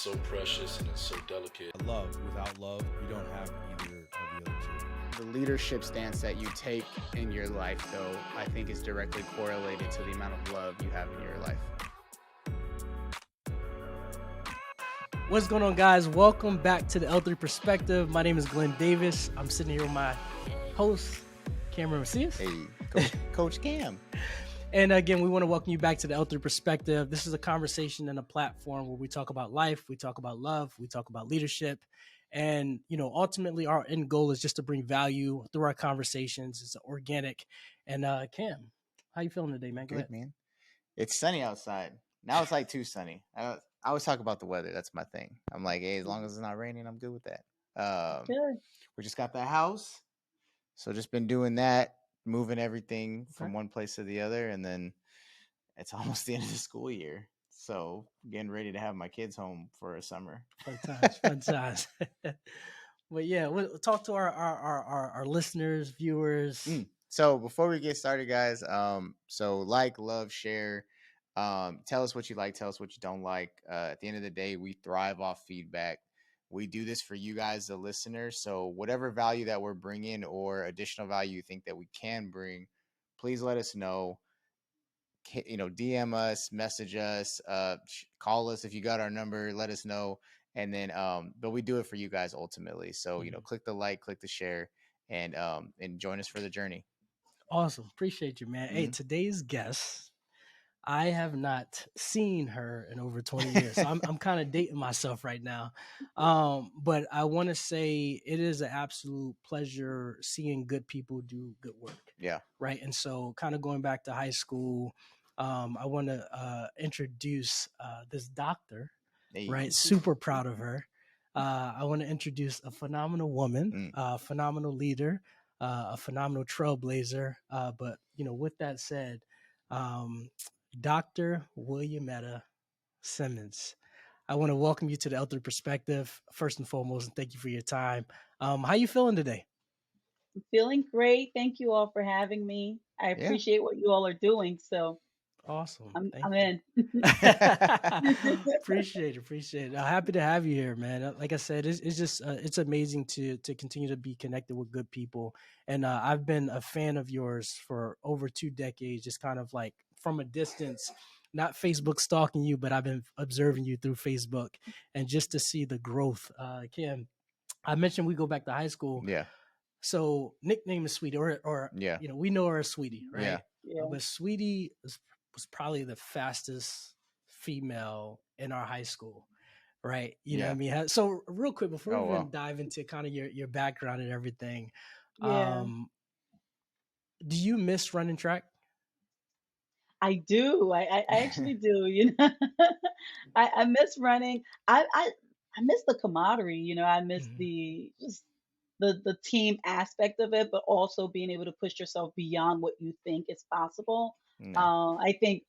so precious and it's so delicate. Love. Without love, you don't have either of the other two. The leadership stance that you take in your life, though, I think is directly correlated to the amount of love you have in your life. What's going on, guys? Welcome back to the L3 Perspective. My name is Glenn Davis. I'm sitting here with my host, Cameron Macias. Hey, Coach Cam. And again, we want to welcome you back to the L3 Perspective. This is a conversation and a platform where we talk about life, we talk about love, we talk about leadership. And, ultimately our end goal is just to bring value through our conversations. It's organic. And Cam, how you feeling today, man? Go Good, ahead. man. It's sunny outside. Now it's like too sunny. I always talk about the weather. That's my thing. I'm like, hey, as long as it's not raining, I'm good with that. We just got the house. So just been doing that, moving everything from one place to the other. And then it's almost the end of the school year. So getting ready to have my kids home for a summer. Fun times. But yeah, we'll talk to our listeners, viewers. So before we get started, guys, so like, love, share, tell us what you like, tell us what you don't like. At the end of the day, we thrive off feedback. We do this for you guys, the listeners. So whatever value that we're bringing or additional value you think that we can bring, please let us know. DM us, message us, call us if you got our number, let us know. And then, but we do it for you guys ultimately. So, click the like, click the share, and join us for the journey. Awesome. Appreciate you, man. Hey, today's guest, I have not seen her in over 20 years. So I'm kind of dating myself right now. But I want to say it is an absolute pleasure seeing good people do good work. Yeah. Right. And so kind of going back to high school, I want to introduce this doctor, right? Super proud of her. I want to introduce a phenomenal woman, a phenomenal leader, a phenomenal trailblazer. But, with that said, Doctor Williametta Simmons. I want to welcome you to the L3 Perspective, first and foremost, and thank you for your time. How you feeling today? I'm feeling great. Thank you all for having me. I appreciate what you all are doing. So awesome. I'm in. Appreciate it. Happy to have you here, man. Like I said, it's just it's amazing to continue to be connected with good people. And I've been a fan of yours for over 2 decades, just kind of like from a distance, not Facebook stalking you, but I've been observing you through Facebook, and just to see the growth. Kim, I mentioned we go back to high school. Yeah. So nickname is Sweetie, or we know her as Sweetie, right? Yeah. But Sweetie was probably the fastest female in our high school, right? You know what I mean? So real quick, before we even dive into kind of your background and everything, do you miss running track? I do. I actually do. I miss running. I miss the camaraderie. I miss the team aspect of it, but also being able to push yourself beyond what you think is possible. I think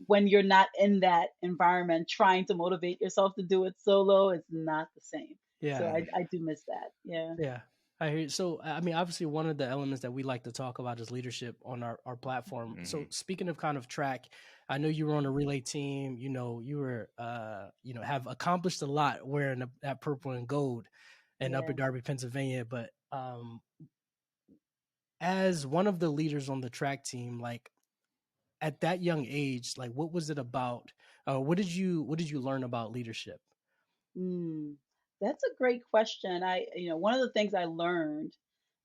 when you're not in that environment, trying to motivate yourself to do it solo is not the same. Yeah. So I do miss that. Yeah. Yeah. I hear. So, I mean, obviously one of the elements that we like to talk about is leadership on our platform. So speaking of kind of track, I know you were on a relay team, you were, have accomplished a lot wearing that purple and gold in Upper Darby, Pennsylvania. But as one of the leaders on the track team, like at that young age, like what was it about? What did you learn about leadership? That's a great question. One of the things I learned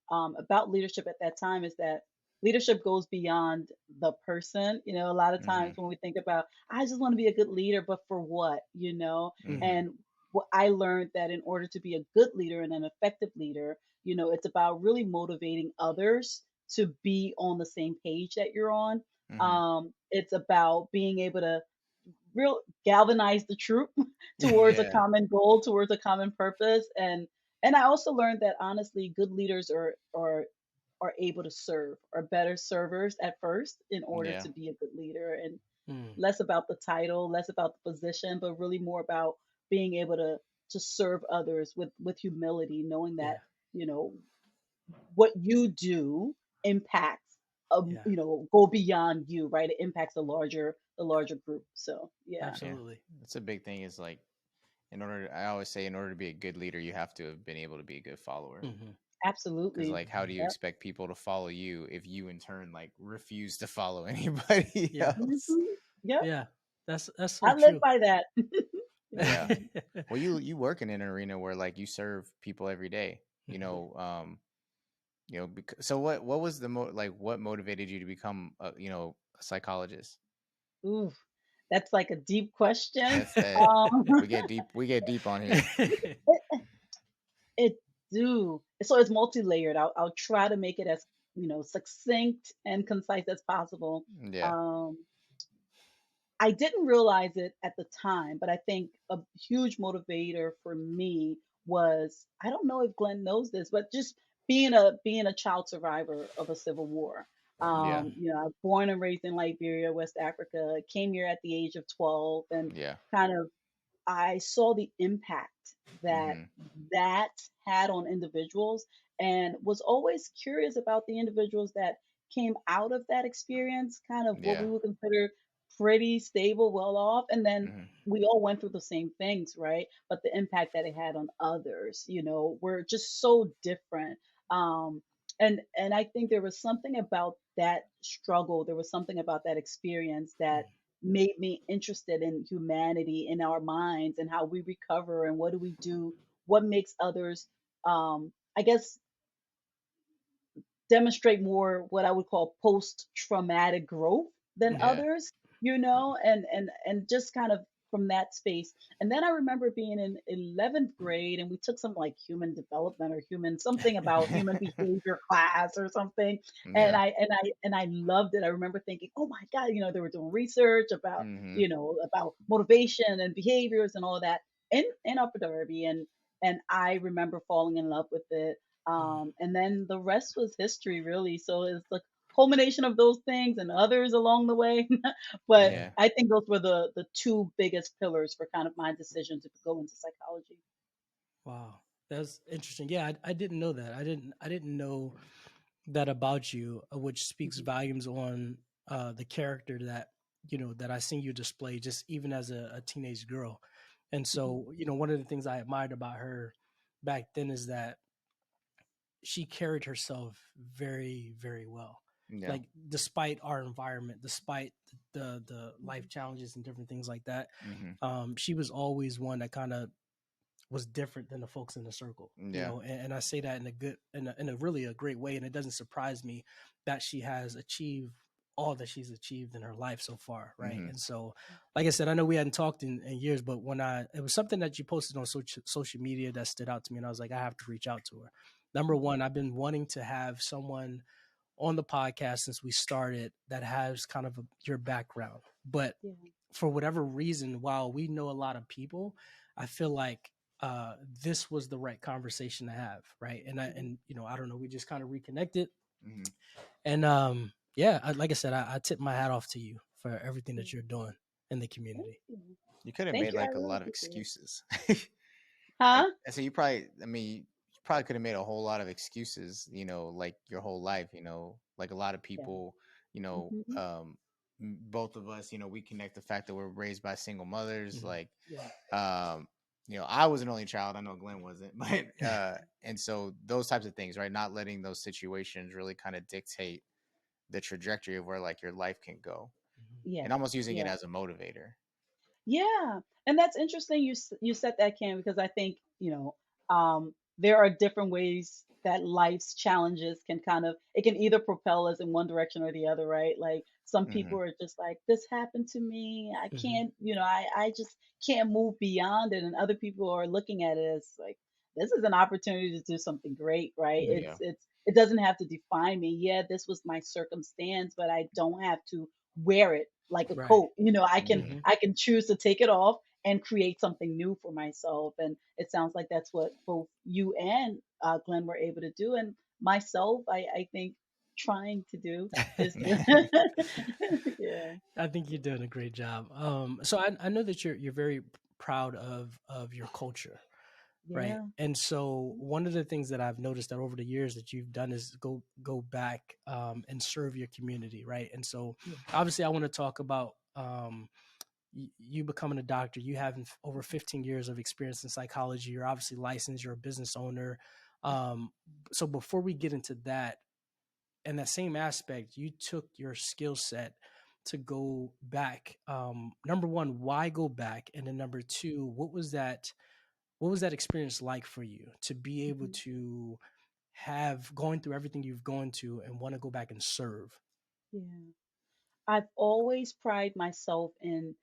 about leadership at that time is that leadership goes beyond the person. A lot of times when we think about, I just want to be a good leader, but for what? And what I learned that in order to be a good leader and an effective leader, it's about really motivating others to be on the same page that you're on. It's about being able to galvanize the troop towards a common goal, towards a common purpose. And I also learned that honestly, good leaders are able to serve, are better servers at first in order to be a good leader, and less about the title, less about the position, but really more about being able to serve others with humility, knowing that what you do impacts go beyond you, right? It impacts the larger group. So Absolutely. That's a big thing, is like I always say, in order to be a good leader, you have to have been able to be a good follower. Hmm. Because Absolutely. like, how do you Yep. expect people to follow you if you in turn like refuse to follow anybody Yeah. else? Hmm. Yep. Yeah. That's so I live true. by that. Yeah. Hmm. Well, you work in an arena where like you serve people every day. Mhm. So what was like what motivated you to become a psychologist? Ooh, that's like a deep question. That's Um, we get deep on here. it, it do so it's multi-layered. I'll try to make it as succinct and concise as possible. Yeah. Um, I didn't realize it at the time, but I think a huge motivator for me was, I don't know if Glenn knows this, but just being a child survivor of a civil war. Yeah. Mhm. I was born and raised in Liberia, West Africa, came here at the age of 12, and Yeah. kind of I saw the impact that Mhm. that had on individuals, and was always curious about the individuals that came out of that experience, kind of what Yeah. we would consider pretty stable, well off. And then Mhm. we all went through the same things, right? But the impact that it had on others, were just so different. Um, and I think there was something about that struggle, there was something about that experience that made me interested in humanity, in our minds, and how we recover and what do we do, what makes others, I guess, demonstrate more what I would call post traumatic growth than Yeah. others, and just kind of from that space. And then I remember being in 11th grade, and we took some like human development or human something about human behavior class or something. And Yeah. I loved it. I remember thinking, oh my God, they were doing research about, Mhm. about motivation and behaviors and all of that in Upper Darby. And I remember falling in love with it. And then the rest was history, really. So it's the culmination of those things and others along the way. But Yeah. I think those were the two biggest pillars for kind of my decision to go into psychology. Wow, that's interesting. Yeah, I didn't know that. I didn't know that about you, which speaks Mhm. volumes on the character that that I seen you display, just even as a teenage girl. And Mhm. so, one of the things I admired about her back then is that she carried herself very, very well. Yeah. Like despite our environment, despite the Mhm. life challenges and different things like that, Mhm. she was always one that kind of was different than the folks in the circle, Yeah. and I say that in a good, in a really a great way. And it doesn't surprise me that she has achieved all that she's achieved in her life so far. Right. Mhm. And so, like I said, I know we hadn't talked in years, but it was something that you posted on social media that stood out to me. And I was like, I have to reach out to her. Number Mhm. one, I've been wanting to have someone on the podcast since we started that has kind of your background, but Yeah. for whatever reason, while we know a lot of people, I feel like this was the right conversation to have, right? And Mhm. I don't know, we just kind of reconnected, Mhm. and yeah, like I said, I tip my hat off to you for everything Yeah. that you're doing in the Thank community. you. You could have Thank made you. I like a really lot of appreciate it. excuses. Huh? So you probably, I mean, you probably could have made a whole lot of excuses, like your whole life, like a lot of Yeah. people, Hmm. both of us, we connect the fact that we're raised by single mothers. Mhm. Like, Yeah. um, I was an only child. I know Glenn wasn't, but, and so those types of things, right? Not letting those situations really kind of dictate the trajectory of where like your life can go, Mhm. and Yes. almost using it Yes. as a motivator. Yeah, and that's interesting. You said that, Cam, because I think there are different ways that life's challenges can kind of, it can either propel us in one direction or the other, right? Like some Hmm. people are just like, this happened to me, I Mhm. can't, I just can't move beyond it, and other people are looking at it as like, this is an opportunity to do something great, right? Yeah. It doesn't have to define me. Yeah, this was my circumstance, but I don't have to wear it like a Right. coat. I can Hmm. Mhm. I can choose to take it off and create something new for myself. And it sounds like that's what both you and Glenn were able to do, and myself, I think trying to do is yeah. I think you're doing a great job. So I know that you're very proud of your culture, right? Yeah. And so one of the things that I've noticed that over the years that you've done is go back and serve your community, right? And so Yeah. obviously I want to talk about you becoming a doctor, you have over 15 years of experience in psychology. You're obviously licensed. You're a business owner. So before we get into that, in that same aspect, you took your skill set to go back. Number one, why go back? And then number two, what was that experience like for you to be able Mhm. to have going through everything you've gone to and want to go back and serve? Yeah. I've always prided myself in,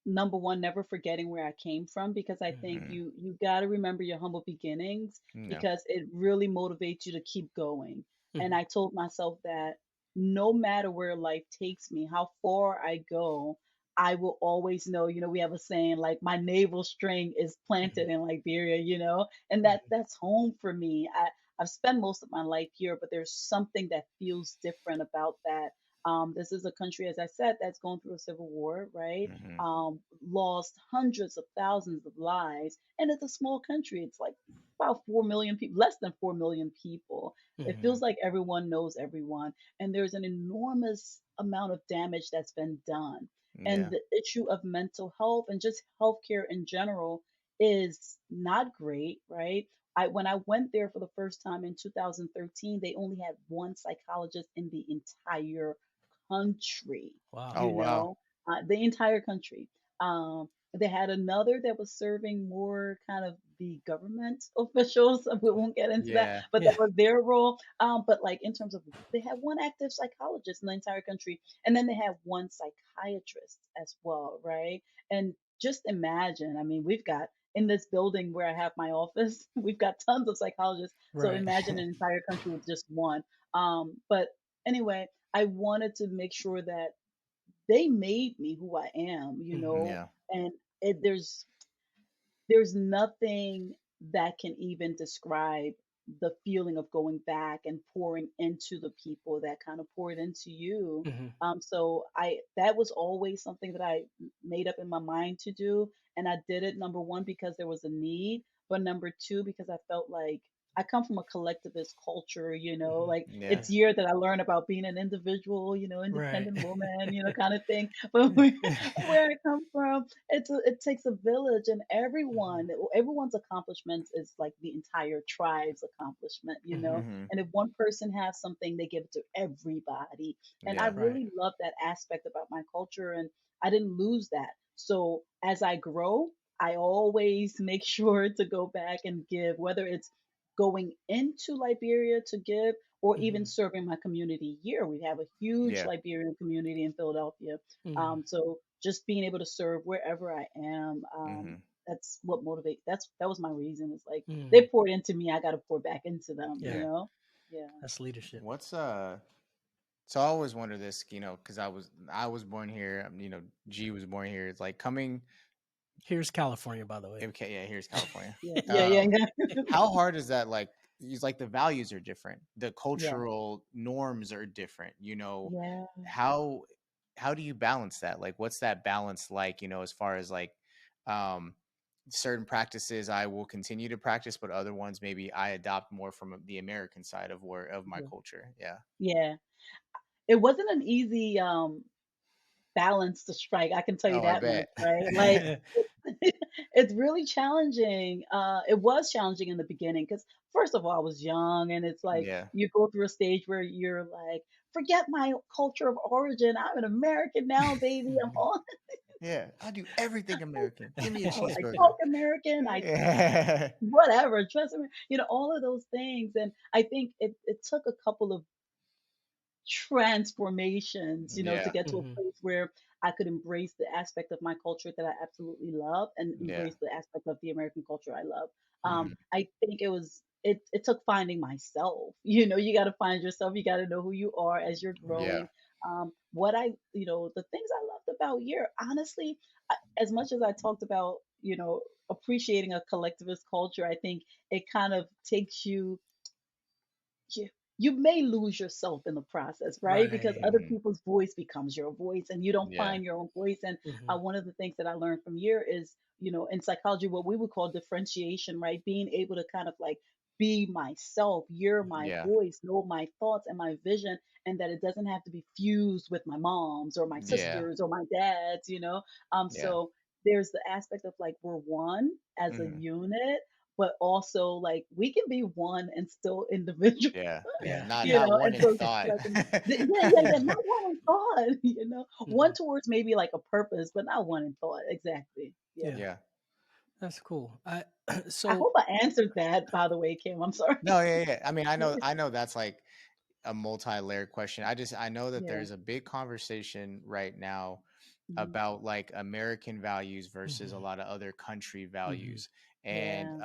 number one, never forgetting where I came from, because I think Mm-hmm. you got to remember your humble beginnings, Yeah. because it really motivates you to keep going. And Mhm. I told myself that no matter where life takes me, how far I go, I will always know, we have a saying like my navel string is Mhm. planted in Liberia, and Mhm. that's home for me. I've spent most of my life here, but there's something that feels different about that. This is a country, as I said, that's going through a civil war, right? Mm-hmm. Lost hundreds of thousands of lives, and it's a small country. It's like about 4 million people, less than 4 million people. It Mhm. feels like everyone knows everyone, and there's an enormous amount of damage that's been done. And Yeah. the issue of mental health and just healthcare in general is not great, right? When I went there for the first time in 2013, they only had one psychologist in the entire country, Wow. Oh you wow. know, the entire country. They had another that was serving more kind of the government officials. We won't get into that, Yeah. but that Yeah. was their role. But like in terms of, they had one active psychologist in the entire country, and then they had one psychiatrist as well, right? And just imagine, I mean, we've got in this building where I have my office, we've got tons of psychologists. So Right. imagine an entire country with just one. But anyway, I wanted to make sure that they made me who I am, Mhm. Yeah. and there's nothing that can even describe the feeling of going back and pouring into the people that kind of poured into you. Mhm. So that was always something that I made up in my mind to do, and I did it, number one, because there was a need, but number two, because I felt like I come from a collectivist culture, Mhm. like Yeah. it's here that I learned about being an individual, Right. independent woman, kind of thing. But where I come from, it takes a village, and Mhm. everyone's accomplishments is like the entire tribe's accomplishment, Mhm. Mm-hmm. and if one person has something, they give it to everybody. And I Yeah. Right. really love that aspect about my culture, and I didn't lose that. So as I grow, I always make sure to go back and give, whether it's going into Liberia to give, or even Mhm. serving my community here. We have a huge Yeah. Liberian community in Philadelphia. Mhm. So just being able to serve wherever I am, Mm-hmm. that's what motivates. That was my reason. It's like they Mhm. poured into me, I got to pour back into them. Yeah. Yeah. That's leadership. What's So I always wonder this, because I was born here. G was born here. It's like coming. Here's California, by the way. Okay, yeah. Here's California. Yeah. Yeah. Yeah. Um, Yeah. how hard is that? Like, it's like the values are different, the Yeah. cultural norms are different. Yeah. How how do you balance that? Like, what's that balance like? As far as like, um, certain practices I will continue to practice, but other ones maybe I adopt more from the American side of my Yeah. culture. Yeah. Yeah. It wasn't an easy balance to strike. I can tell you Oh, I that much, bet. right? Like it's really challenging. It was challenging in the beginning because first of all, I was young, and it's like Yeah. you go through a stage where you're like, forget my culture of origin. I'm an American now, baby. I'm Mhm. on. Yeah. I do everything American. Give me a I cheeseburger. talk American. I Yeah. whatever. Trust me. All of those things. And I think it took a couple of transformations, to Yeah. get to a Mhm. place where I could embrace the aspect of my culture that I absolutely love and Yeah. embrace the aspect of the American culture I love. Hmm. I think it took finding myself. You got to find yourself. You got to know who you are as you're Yeah. growing. The things I loved about here, honestly, as much as I talked about, appreciating a collectivist culture, I think it kind of takes you you may lose yourself in the process, right? Because Right. other Hmm. people's voice becomes your voice, and you don't Yeah. find your own voice. And Mhm. one of the things that I learned from here is, in psychology, what we would call differentiation, right? Being able to kind of like be myself, hear my Yeah. voice, know my thoughts and my vision, and that it doesn't have to be fused with my mom's or my Yeah. sisters or my dad's, you know. Yeah. So there's the aspect of like we're one as a Hmm. unit, but also like we can be one and still individual. Yeah. Yeah. Yeah. Not You not know, one and in so just thought. like yeah, Yeah. not one in thought, you know, one Mhm. towards maybe like a purpose, but not one in thought. Exactly. Yeah. Yeah. Yeah. That's cool. I So hope I answered that, by the way, Kim. I'm sorry. No, yeah, yeah. I mean, I know that's like a multi-layered question. I know that Yeah. there's a big conversation right now Mhm. about like American values versus a mhm, lot of other country mhm, values, and Yeah.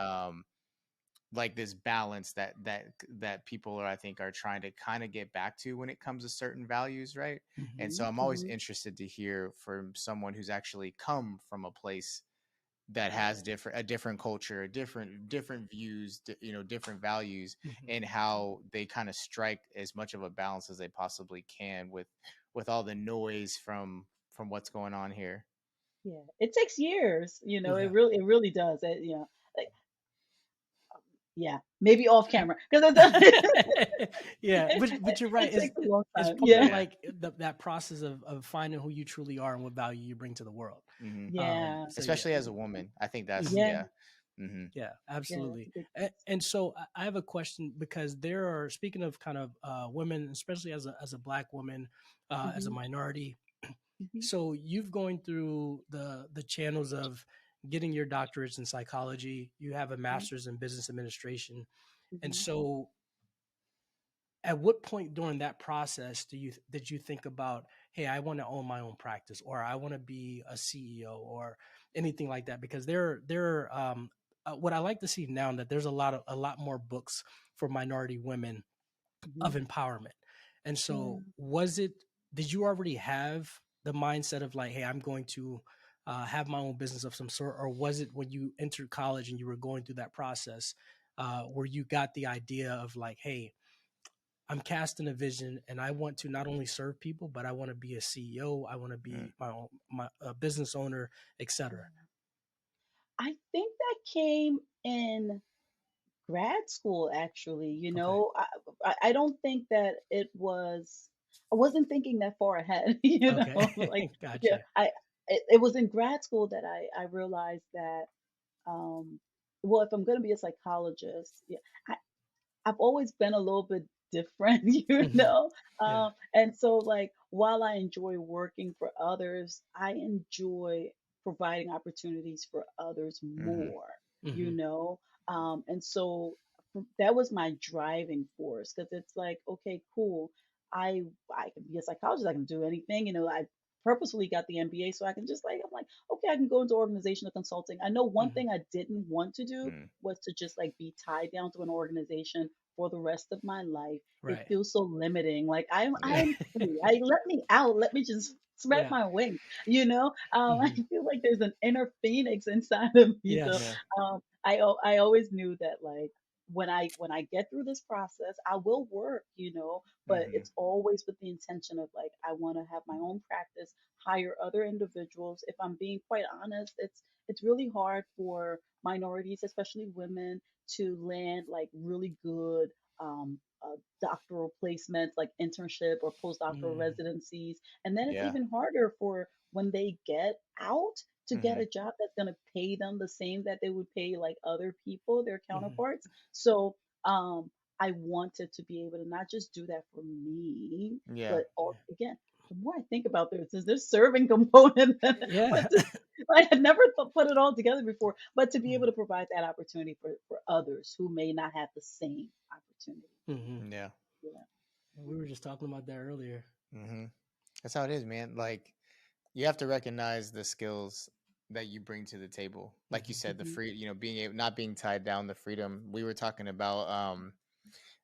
like this balance that people are, I think, are trying to kind of get back to when it comes to certain values, right? mhm, And so Mhm. I'm always Mhm. interested to hear from someone who's actually come from a place that has a different culture, different views, different values, mhm. and how they kind of strike as much of a balance as they possibly can with all the noise from what's going on here. Yeah. It takes years, you know, Yeah. it really does. You know, like, yeah, maybe off camera because it, Yeah, but you're right. it takes a long It's time. part of Yeah. Yeah. like that process of finding who you truly are and what value you bring to the world. Hmm. Yeah. So yeah, Especially as a woman, I think that's, mhm, Yeah. yeah. Hmm. yeah, Yeah. That's absolutely. a big piece. And so I have a question because there are, speaking of kind of women, especially as a black woman, as a Mhm. minority. Mhm. So you've going through the channels of getting your doctorates in psychology. You have a Mhm. master's in business administration, and Mhm. so at what point during that process did you think about, hey, I want to own my own practice, or I want to be a CEO, or anything like that? Because there are what I like to see now, that there's a lot more books for minority women of Mhm. empowerment. And Yeah. so did you already have the mindset of like, hey, I'm going to have my own business of some sort, or was it when you entered college and you were going through that process where you got the idea of like, hey, I'm casting a vision and I want to not only serve people, but I want to be a CEO. I want to Mm. be my own business owner, etc. Yeah. I think that came in grad school, actually. You Okay. know, I don't think that I wasn't thinking that far ahead. You know, like Okay. yeah, Gotcha. it was in grad school that I realized that um, well, if I'm going to be a psychologist, yeah, I, I've always been a little bit different, you Mhm. know. Yeah. And so, like, while I enjoy working for others, I enjoy providing opportunities for others Hmm. more, you Hmm. know. And so that was my driving force because it's like, okay, cool. I can be a psychologist. I can do anything, you know. I purposefully got the MBA so I can just like I'm like, okay, I can go into organizational consulting. I know one Hmm. thing I didn't want to do Mm. was to just like be tied down to an organization for the rest of my life. It Right. feels so limiting. Like Yeah. I'm free. I let me out. Let me just spread Yeah. my wings. You know, I Hmm. feel like there's an inner phoenix inside of me. So Yes. Yeah. I always knew that like when I get through this process, I will work. You know, but Hmm. it's always with the intention of like I want to have my own practice, hire other individuals. If I'm being quite honest, it's really hard for minorities, especially women, to land like really good doctoral placements like internship or postdoctoral Mm. residencies. And then it's Yeah. even harder for when they get out to get Hmm. a job that's going to pay them the same that they would pay like other people, their Hmm. counterparts. So um, I wanted to be able to not just do that for me, Yeah. but also, again, the more I think about this, is this serving component, Yeah. but I had never put it all together before, but to be able Mhm. to provide that opportunity for others who may not have the same opportunity. Mhm. Yeah. Yeah. We were just talking about that earlier. Hmm. That's how it is, man. Like, you have to recognize the skills that you bring to the table. Like you Hmm. said, the Hmm. free, being able, not being tied down, the freedom. We were talking about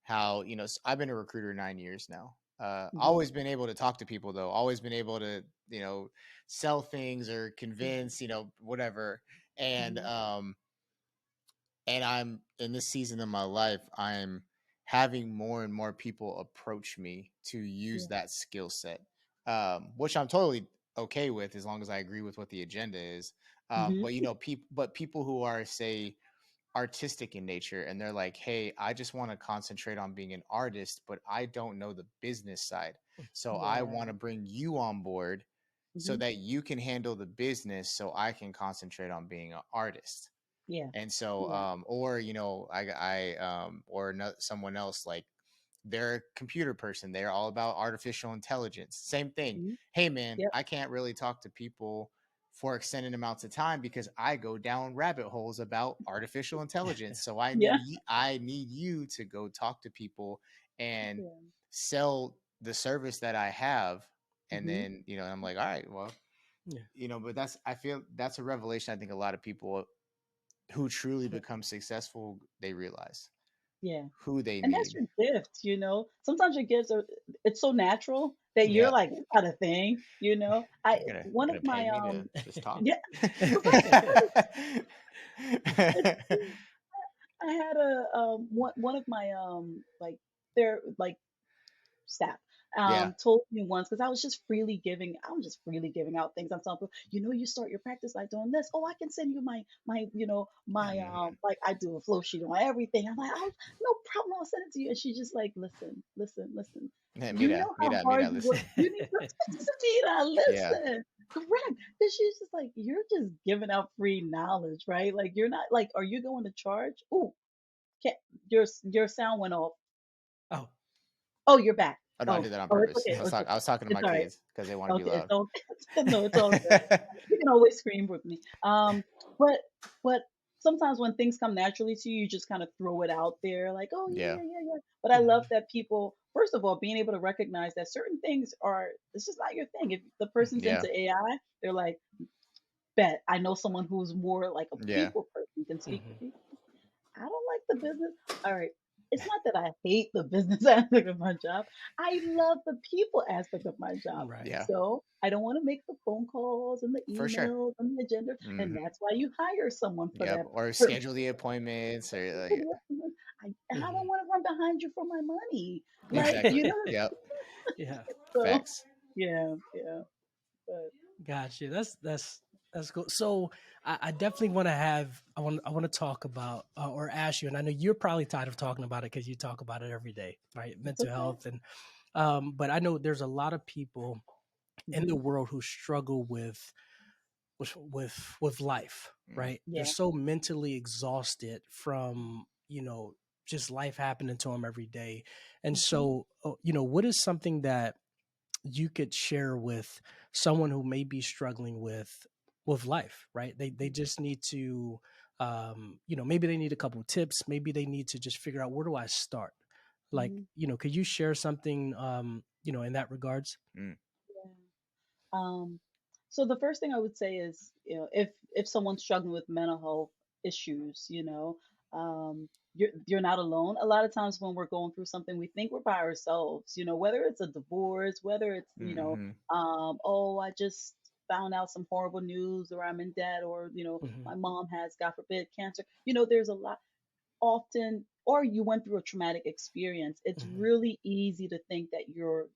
how, I've been a recruiter 9 years now. Hmm. Always been able to talk to people though. Always been able to, sell things or convince, whatever. And Hmm. I'm in this season of my life, I'm having more and more people approach me to use Yeah. that skill set, which I'm totally okay with as long as I agree with what the agenda is. Hmm. But people who are, say, artistic in nature, and they're like, hey, I just want to concentrate on being an artist, but I don't know the business side. So I Yeah. want to bring you on board so Hmm. that you can handle the business so I can concentrate on being an artist. Yeah. And so Yeah. or or no, someone else, like they're a computer person, they're all about artificial intelligence, same thing. Hmm. Hey man, Yep. I can't really talk to people for extended amounts of time because I go down rabbit holes about artificial intelligence. So Yeah. I need you to go talk to people and Yeah. sell the service that I have. And Hmm. then, I'm like, all right, well, Yeah. but I feel that's a revelation. I think a lot of people who truly Yeah. become successful, they realize Yeah. who they And that's need. your gift, you know. Sometimes your gifts are it's so natural that you're Yeah. like, it's not a thing, you know. I You're one of gonna pay my me to just talk. yeah, it's I had a one of my like their like staff Yeah. told me once because I was just freely giving out things. I'm telling people, you start your practice by doing this. Oh, I can send you my my Mhm. like I do a flow sheet on everything. I'm like, oh, no problem, I'll send it to you. And she's just like, listen, listen, listen. Yeah, You know how hard you work. listen. You need to Mira, Yeah. listen. Correct. Because she's just like, you're just giving out free knowledge, right? Like you're not like, are you going to charge? Ooh, can your sound went off. Oh, Oh, you're back. Oh no, I Oh, did that on oh, it's purpose. okay. Okay, I was talking to it's my all right. kids because they want to be Okay, it's loud. all no, it's all good. You can always scream with me. But but sometimes when things come naturally to you, you just kind of throw it out there, like, oh yeah, Yeah. yeah, yeah, yeah. But I love that people, first of all, being able to recognize that certain things are it's just not your thing. If the person's Yeah. into AI, they're like, bet I know someone who's more like a Yeah. people person, can speak to mhm. people. I don't like the business. All right. It's not that I hate the business aspect of my job. I love the people aspect of my job. Right. Yeah. So I don't want to make the phone calls and the For sure. emails and the agenda. And Hmm. that's why you hire someone for Yep. that Or purpose. schedule the appointments or like, And I Mhm. don't want to run behind you for my money. Like, exactly. Yep. Yeah. so Facts. yeah, yeah. But Gotcha. That's cool. So I definitely want to I want to talk about or ask you, and I know you're probably tired of talking about it because you talk about it every day, right? it's Mental okay. health, and but I know there's a lot of people in the Hmm. world who struggle with life, Mm. right? They're Yeah. so mentally exhausted from just life happening to them every day, and Hmm. so what is something that you could share with someone who may be struggling with life, right? They just need to maybe they need a couple of tips, maybe they need to just figure out, where do I start? Like, Hmm. could you share something in that regards? Mm. Yeah. So the first thing I would say is, if someone's struggling with mental health issues, you're not alone. A lot of times when we're going through something, we think we're by ourselves. Whether it's a divorce, whether it's Hmm. oh, I just found out some horrible news, or I'm in debt, or Hmm. my mom has, God forbid, cancer. There's a lot often, or you went through a traumatic experience. It's Hmm. really easy to think that your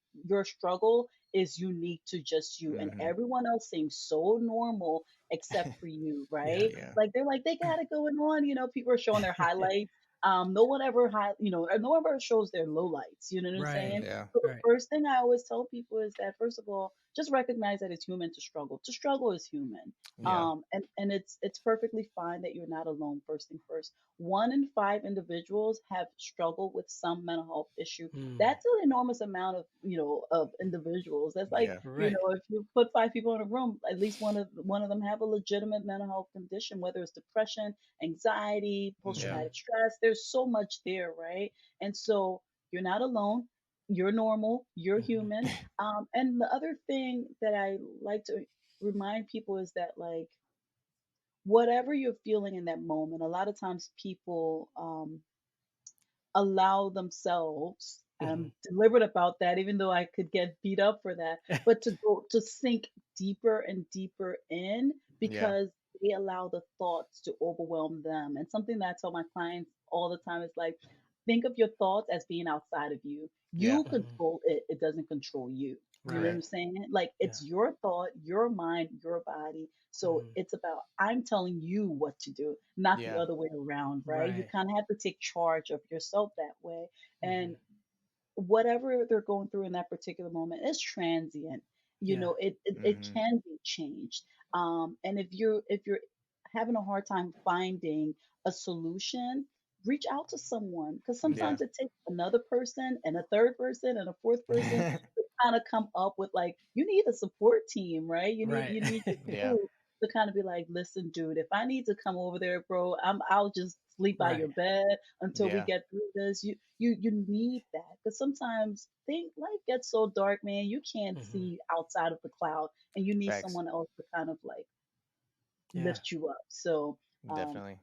struggle is unique to just you, and Hmm. everyone else seems so normal except for you, Yeah. right? Yeah. Like they're like, they got it going on. People are showing their highlights. No one ever no one ever shows their lowlights. You know what I'm Right. saying? Yeah. So the Right. first thing I always tell people is that, first of all, just recognize that it's human to struggle. To struggle is human. Yeah. And it's perfectly fine that you're not alone. First thing first, 1 in 5 individuals have struggled with some mental health issue. Mm. That's an enormous amount of individuals. That's like, Yeah. Right. if you put 5 people in a room, at least one of them have a legitimate mental health condition, whether it's depression, anxiety, post Yeah. Hmm. traumatic stress. There's so much there, right? And so you're not alone. You're normal. You're Hmm. human. And the other thing that I like to remind people is that, like, whatever you're feeling in that moment, a lot of times people allow themselves, and Hmm. I'm deliberate about that, even though I could get beat up for that, but to go to sink deeper and deeper in, Yeah. because they allow the thoughts to overwhelm them. And something that I tell my clients all the time is like, think of your thoughts as being outside of you. Yeah. You Hmm. control it, it doesn't control you. You know what I'm Right. saying? Like Yeah. it's your thought, your mind, your body. So Hmm. it's about I'm telling you what to do, not the Yeah. other way around, right? You Right. kind of have to take charge of yourself that way. And Hmm. whatever they're going through in that particular moment is transient. You Yeah. know, it Hmm. can be changed. And if you're having a hard time finding a solution, reach out to someone because Yeah. sometimes it takes another person and a third person and a fourth person to kind of come up with like you need a support team, right? You need Right. you need your Yeah. crew to kind of be like, listen, dude, if I need to come over there, bro, I'll just sleep by your Right. bed until we Yeah. get through this. You need that because sometimes think life gets so dark, man. You can't Hmm. see outside of the cloud, and you need Facts. someone else to kind of like Yeah. lift you up. So um, Definitely.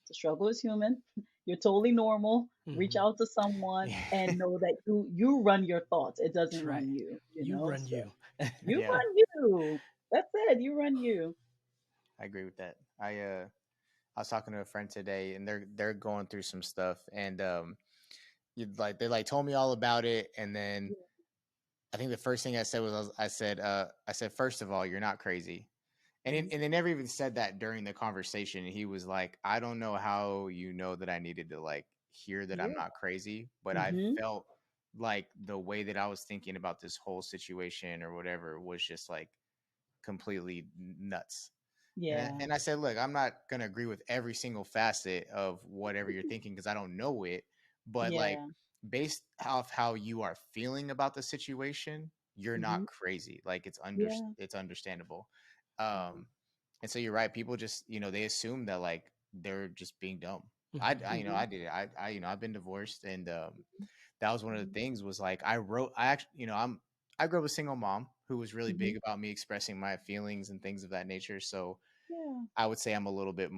the struggle is human. You're totally normal. Reach Hmm. out to someone Yeah. and know that you run your thoughts. It That's doesn't right. run you. You You know, run so you. you Yeah. run you. That's it. You run you. I agree with that. I was talking to a friend today, and they're going through some stuff, and they like told me all about it, and then I think the first thing I said was I said first of all, you're not crazy, Mhm. and they never even said that during the conversation. He was like, I don't know how you know that I needed to like hear that I'm Yeah. not crazy, but I Mhm. felt like the way that I was thinking about this whole situation or whatever was just like completely nuts. Yeah. And I said, look, I'm not going to agree with every single facet of whatever you're thinking because I don't know it. But like, Yeah. based off how you are feeling about the situation, you're not Mhm. crazy. Like Yeah. it's understandable. Yeah. And so you're right. People just they assume that like they're just being dumb. Hmm. Mhm. I did it. I've been divorced, and that was one of the things was like I actually I grew up a single mom who was really Mhm. big about me expressing my feelings and things of that nature. So Yeah. I would say I'm a little bit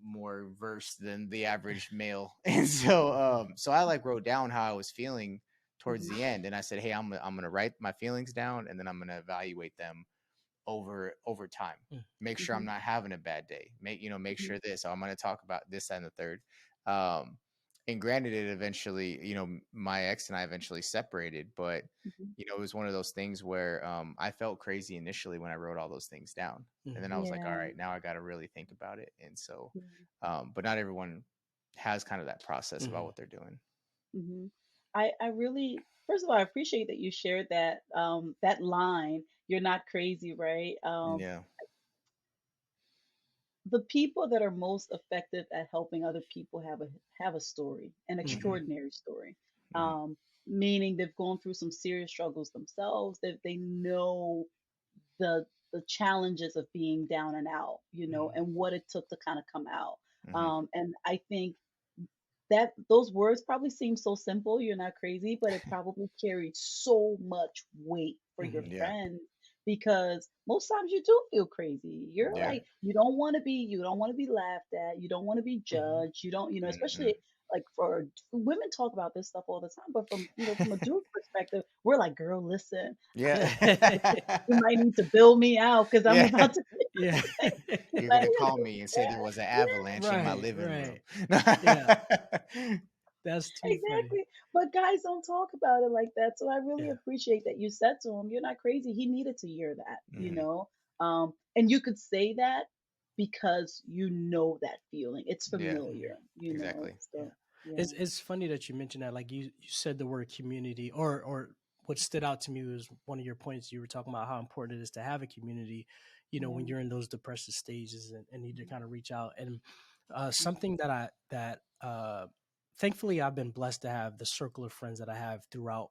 more versed than the average male, and so I like wrote down how I was feeling towards Mhm. the end, and I said, hey, I'm gonna write my feelings down, and then I'm gonna evaluate them over time. Make sure I'm Mhm. not having a bad day. Make Mhm. sure this. So I'm going to talk about this and the third. Um, and granted, it eventually, my ex and I eventually separated, but Mhm. it was one of those things where I felt crazy initially when I wrote all those things down, and then I Hmm. was like, all Yeah. right, now I got to really think about it. And so, Yeah. but not everyone has kind of that process about Hmm. what they're doing. Hmm. I really, first of all, I appreciate that you shared that that line. You're not crazy, right? Yeah. The people that are most effective at helping other people have a story, an Hmm. extraordinary story. Hmm. Um, Meaning they've gone through some serious struggles themselves. That they know the challenges of being down and out, Hmm. and what it took to kind of come out. Hmm. And I think that those words probably seem so simple, you're not crazy, but it probably carried so much weight for your Hmm. Yeah. friends because most times you do feel crazy. You're Yeah. like you don't want to be laughed at, you don't want to be Hmm. judged, you don't, Hmm. especially like for women talk about this stuff all the time, but from a dude perspective, we're like, girl, listen, Yeah. you might need to build me out because I'm Yeah. about to Yeah. you You're might gonna need call to, me and say yeah, there was an yeah. avalanche in my Right. living room. Right. Yeah. That's too funny. Exactly. But guys don't talk about it like that. So I really Yeah. appreciate that you said to him, you're not crazy. He needed to hear that, Hmm. And you could say that because you know that feeling. It's Yeah, Hmm. familiar. exactly. Yeah. So yeah. It's funny that you mentioned that. Like you said the word community, or what stood out to me was one of your points. You were talking about how important it is to have a community, Yeah. when you're in those depressive stages and need to Mhm. kind of reach out. And Mhm. something that thankfully I've been blessed to have the circle of friends that I have throughout.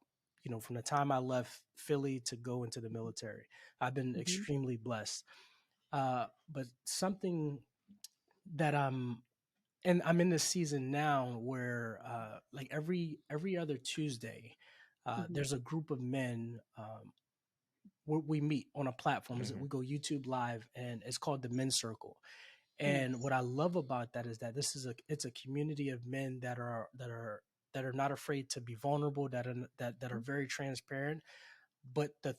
From the time I left Philly to go into the military, I've been Mhm. extremely blessed. But something that I'm in this season now where like every other Tuesday, Mhm. there's a group of men where we meet on a platform. Hmm. We go YouTube live, and it's called the Men's Circle. And Nice. what I love about that is that it's a community of men that are not afraid to be vulnerable, that are very transparent. But the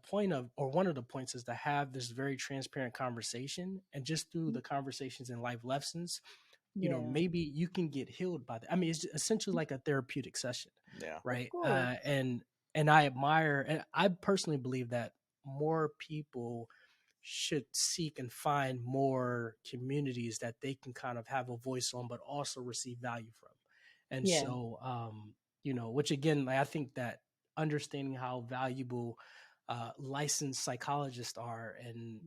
point of, or one of the points, is to have this very transparent conversation, and just through Mhm. the conversations and life lessons, Yeah. maybe you can get healed by that. I mean, it's essentially like a therapeutic session, Yeah. Of right? course. And and I admire, and I personally believe that more people should seek and find more communities that they can kind of have a voice on, but also receive value from. And Yeah. so, which again, like, I think that understanding how valuable licensed psychologists are, and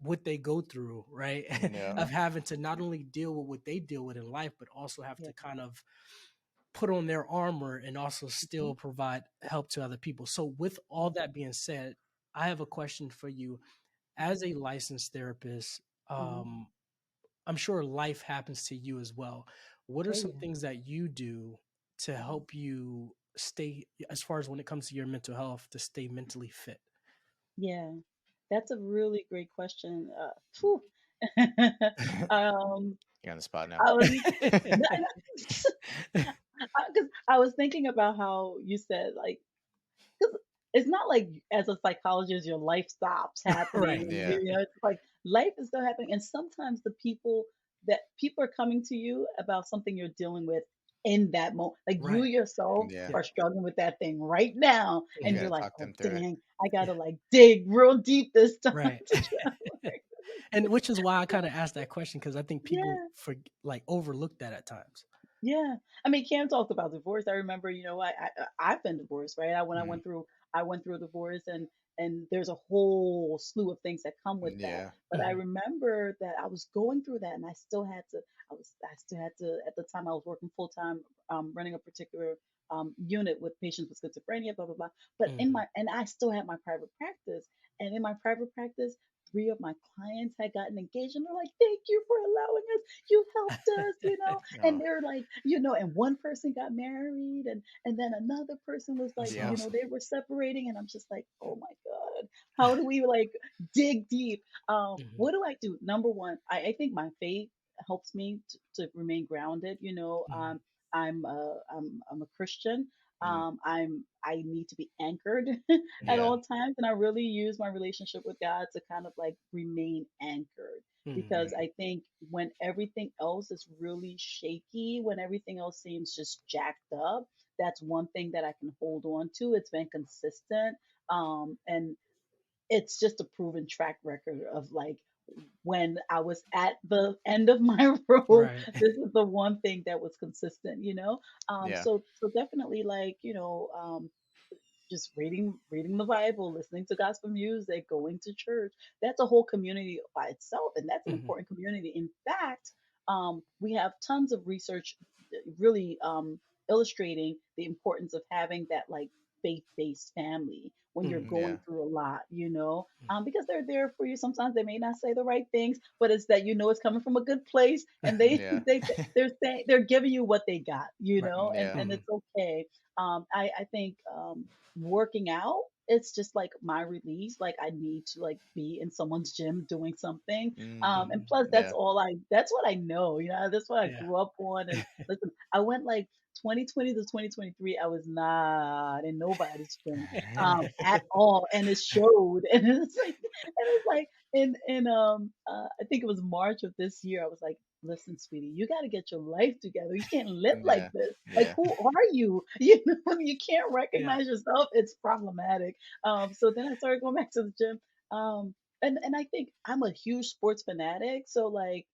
what they go through, right? Yeah. Of having to not only deal with what they deal with in life, but also have Yeah. to kind of put on their armor and also Mhm. still provide help to other people. So with all that being said, I have a question for you. As a licensed therapist, Mhm. I'm sure life happens to you as well. What are Oh some yeah. things that you do to Mhm. help you stay, as far as when it comes to your mental health, to stay mentally fit? Yeah. That's a really great question. Phew. um, You're on the spot now. I was because I was thinking about how you said like, 'cause it's not like as a psychologist your life stops happening, Right. and Yeah. it's like life is still happening, and sometimes the people are coming to you about something you're dealing with in that moment. Like you Right. yourself Yeah. are struggling with that thing right now, You and got you're to like, talk oh them through it. dang, I Yeah. gotta like dig real deep this time Right. to try to work And which is why I kind of asked that question, because I think people yeah. overlook that at times. Yeah, I mean, Cam talked about divorce. I remember, I've been divorced, right? Mhm. I went through a divorce, and there's a whole slew of things that come with that. Yeah. But I Mhm. remember that I was going through that, and I still had to. At the time, I was working full time, running a particular unit with patients with schizophrenia, blah blah blah. But Mhm. I still had my private practice, and in my private practice. Three of my clients had gotten engaged, and they're like, "Thank you for allowing us. You helped us." And Oh, they're like, and one person got married, and then another person was like, That's yeah. awesome. they were separating, and I'm just like, oh my god, how do we like dig deep? Mhm. What do I do? Number one, I think my faith helps me to remain grounded. Mhm. I'm a Christian. Mm, I need to be anchored at yeah. all times, and I really use my relationship with God to kind of like remain anchored, Mhm. because Mm, I think when everything else is really shaky, when everything else seems just jacked up, that's one thing that I can hold on to. It's been consistent. And it's just a proven track record of like when I was at the end of my rope, Right. this is the one thing that was consistent. yeah. So definitely like, just reading the Bible, listening to gospel music, going to church. That's a whole community by itself, and that's an Mhm. important community. In fact, we have tons of research really illustrating the importance of having that like faith-based family when you're Mhm. going Yeah. through a lot, Mhm. because they're there for you. Sometimes they may not say the right things, but it's that it's coming from a good place, and they Yeah. they're saying they're giving you what they got, Right. Yeah. and Mhm. it's okay. I think working out, it's just like my release. Like I need to like be in someone's gym doing something. And Mhm. plus Yeah. that's what I know. That's what I Yeah. grew up on. And listen, I went like 2020 to 2023, I was not in nobody's gym at all, and it showed. And it's like I think it was March of this year. I was like, listen, sweetie, you got to get your life together. You can't live like Yeah. this. Like, Yeah. who are you? When you can't Yeah. recognize yourself, it's problematic. So then I started going back to the gym. And I think I'm a huge sports fanatic. So like,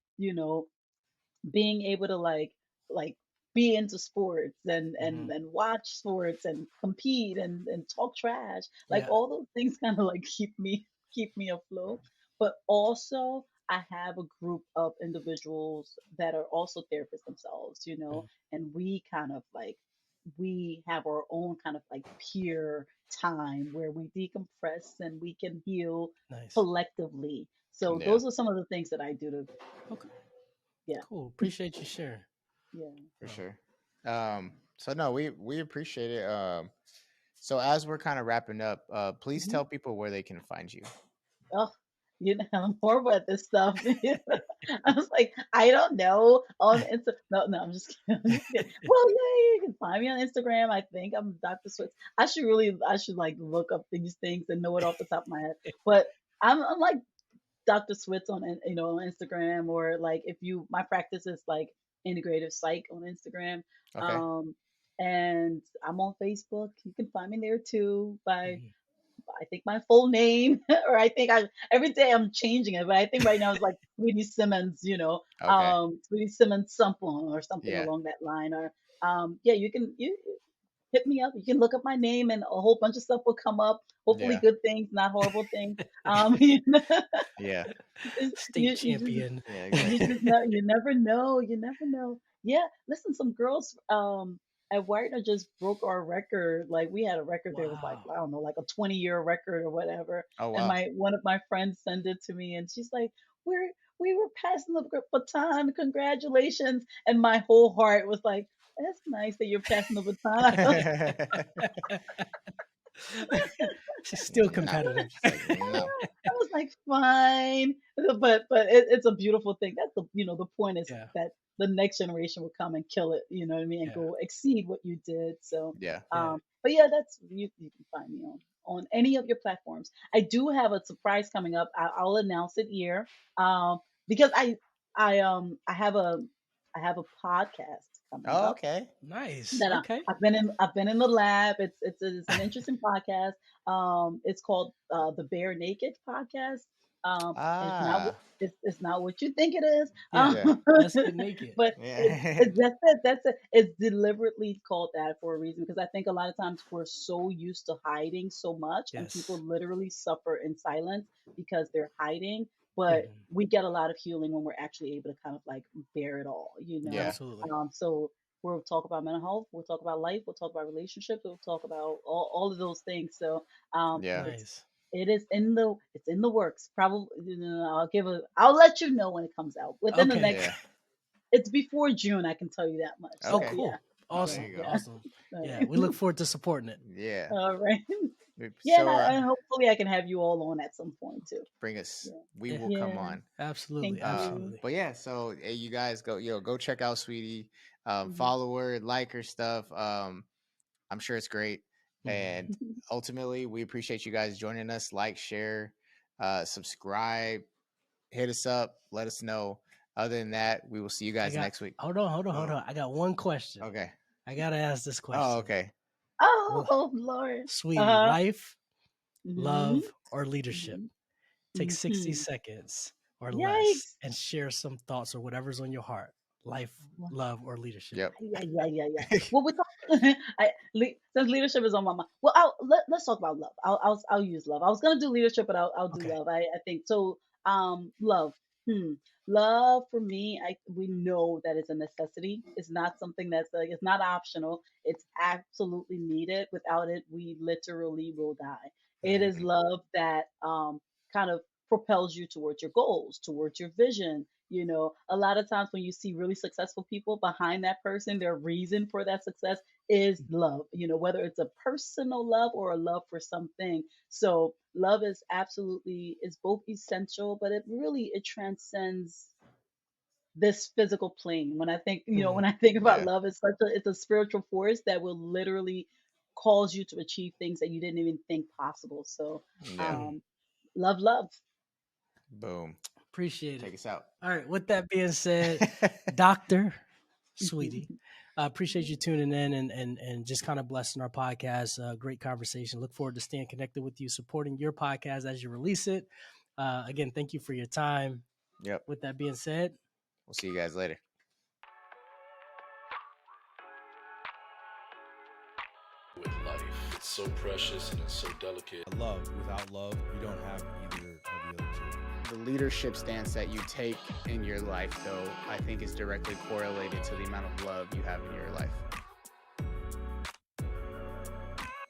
being able to like be into sports Hmm. and watch sports and compete and talk trash, like Yeah. all those things kind of like keep me afloat. But also I have a group of individuals that are also therapists themselves, Mhm. and we kind of like we have our own kind of like peer time where we decompress and we can heal Nice. collectively. So Yeah. those are some of the things that I do to, Okay. yeah. Cool. Appreciate you sharing. Yeah. For Um, sure. So no, we appreciate it. So as we're kind of wrapping up, please Mhm. tell people where they can find you. Oh, I'm horrible at this stuff. I was like, I don't know on Insta. No, no, I'm just kidding. I'm just kidding. Well, yeah, you can find me on Instagram. I think I'm Dr. Switz. I should like look up these things and know it off the top of my head. But I'm like Dr. Switz on on Instagram, or like if you my practice is like integrative psych on Instagram. Okay. Um and I'm on Facebook. You can find me there too by Mhm. I think my full name, or I think I every day I'm changing it, but I think right now it's like Sweetie Simmons, Okay. Sweetie Simmons something or something Yeah. along that line. Or yeah, you hit me up. You can look up my name, and a whole bunch of stuff will come up. Hopefully, Yeah. good things, not horrible things. Yeah. State You just champion. Yeah. you Exactly. just know, you never know. You never know. Yeah, listen, some girls at Wagner just broke our record. Like we had a record there was like Wow. I don't know, like a 20-year record or whatever. Oh And wow. my one of my friends sent it to me, and she's like, we were passing the baton. Congratulations!" And my whole heart was like, "That's nice that you're passing the baton." She's still No. competitive. It's like no. I was like, fine, but it's a beautiful thing. That's the point is Yeah. that the next generation will come and kill it. You know what I mean? And Yeah. go exceed what you did. So, Yeah. Yeah. but yeah, that's you can find me on any of your platforms. I do have a surprise coming up. I'll announce it here, um, because I have a podcast coming Oh, up okay. Nice. that Okay. I've been in the lab. It's an interesting podcast. It's called the Bare Naked podcast. Ah. It's not what you think it is. Yeah. Yeah. Let's get naked. But Yeah. that's it. It's deliberately called that for a reason because I think a lot of times we're so used to hiding so much, and people Yes. literally suffer in silence because they're hiding. But Mhm. we get a lot of healing when we're actually able to kind of like bear it all, you Yeah. know. Absolutely. So we'll talk about mental health, we'll talk about life, we'll talk about relationships, we'll talk about all of those things. So Yeah. Nice. it's in the works. Probably I'll let you know when it comes out within the Okay. next. Yeah. It's before June, I can tell you that much. Oh, So Okay. yeah, cool. Oh, there Awesome. you go. yeah. Awesome. All Yeah. right. We look forward to supporting it. Yeah. All right. Yeah, So and hopefully I can have you all on at some point too. bring us. Yeah. We Yeah. will come Yeah. on. Absolutely. Thank you. Absolutely. But yeah, so hey, you guys go check out Sweetie, Mhm. follow her, like her stuff. I'm sure it's great. Mhm. And ultimately, we appreciate you guys joining us. Like, share, subscribe, hit us up, let us know. Other than that, we will see you I guys got next week. hold on. I got one question. Okay. I gotta ask this Oh, question. okay. Oh, Well, oh Lord. Sweetie, Uh-huh. life, Mhm. love, or leadership? Mhm. Take 60 Mhm. seconds or less Yikes. and share some thoughts or whatever's on your heart. Life, love, or leadership. Yep. Yeah. Well, we talk. Since leadership is on my mind. Well, let's talk about love. I'll use love. I was gonna do leadership, but I'll do Okay. love. I think so. Love. Hmm. Love for me, we know that it's a necessity. It's not something that's like it's not optional. It's absolutely needed. Without it, we literally will die. It is Mhm. love that kind of propels you towards your goals, towards your vision. A lot of times when you see really successful people behind that person, their reason for that success is love, whether it's a personal love or a love for something. So love is both essential, but it transcends this physical plane. When I think, Mhm. when I think about Yeah. love, it's a spiritual force that will literally cause you to achieve things that you didn't even think possible. So Yeah. Mhm. um love. Boom. Appreciate it. Take us out. All right. With that being said, Doctor Sweetie, I appreciate you tuning in and just kind of blessing our podcast. Great conversation. Look forward to staying connected with you, supporting your podcast as you release it. Again, thank you for your time. Yep. With that being said, We'll see you guys later. with life. It's so precious and it's so delicate. Love. Without love, you don't have either of the other two. The leadership stance that you take in your life, though, I think is directly correlated to the amount of love you have in your life.